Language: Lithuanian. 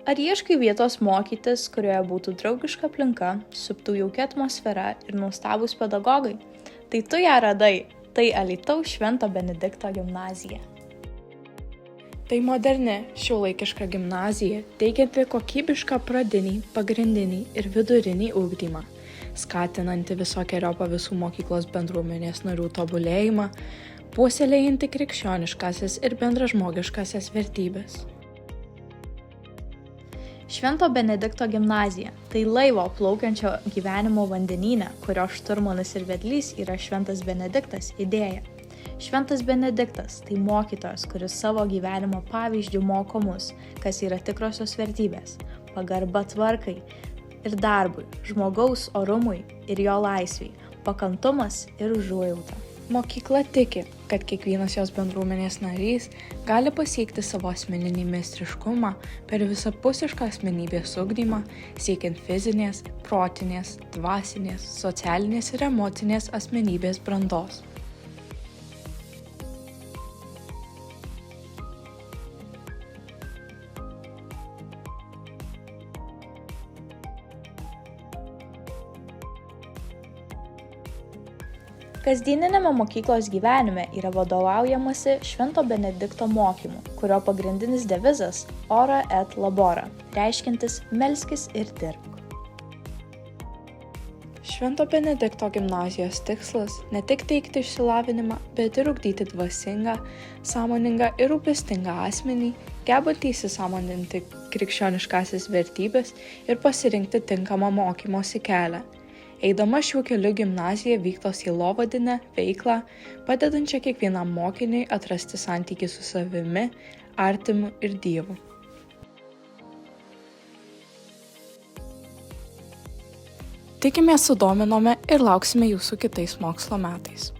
Ar ieškai vietos mokytis, kurioje būtų draugiška aplinka, suptų jaukia atmosfera ir nuostabūs pedagogai? Tai tu ją radai. Tai Alytaus Švento Benedikto gimnazija. Tai moderni, šiuolaikiška gimnazija, teikianti kokybišką pradinį, pagrindinį ir vidurinį ugdymą, skatinanti visokeriopą visų mokyklos bendruomenės narių tobulėjimą, puoselėjanti krikščioniškąsias ir bendražmogiškąsias vertybes. Švento Benedikto gimnazija – tai laivo plaukiančio gyvenimo vandenyne, kurio šturmanas ir vedlys yra Šventas Benediktas idėja. Šventas Benediktas – tai mokytojas, kuris savo gyvenimo pavyzdžių moko mus, kas yra tikrosios vertybės, pagarba tvarkai ir darbui, žmogaus orumui ir jo laisvei, pakantumas ir užuojauta. Mokykla tiki, kad kiekvienas jos bendruomenės narys gali pasiekti savo asmeninį meistriškumą per visapusišką asmenybės ugdymą, siekiant fizinės, protinės, dvasinės, socialinės ir emocinės asmenybės brandos. Kasdieniniame mokyklos gyvenime yra vadovaujamasi Švento Benedikto mokymu, kurio pagrindinis devizas Ora et Labora, reiškiantis melskis ir dirbk. Švento Benedikto gimnazijos tikslas ne tik teikti išsilavinimą, bet ir ugdyti dvasingą, sąmoningą ir rūpestingą asmenį, gebantį įsisąmoninti krikščioniškąsias vertybes ir pasirinkti tinkamą mokymosi kelią. Eidama šiuo keliu gimnazija vykdo sielovadinę veiklą, padedančią kiekvienam mokiniui atrasti santykį su savimi, artimu ir Dievu. Tikimės sudominome ir lauksime jūsų kitais mokslo metais.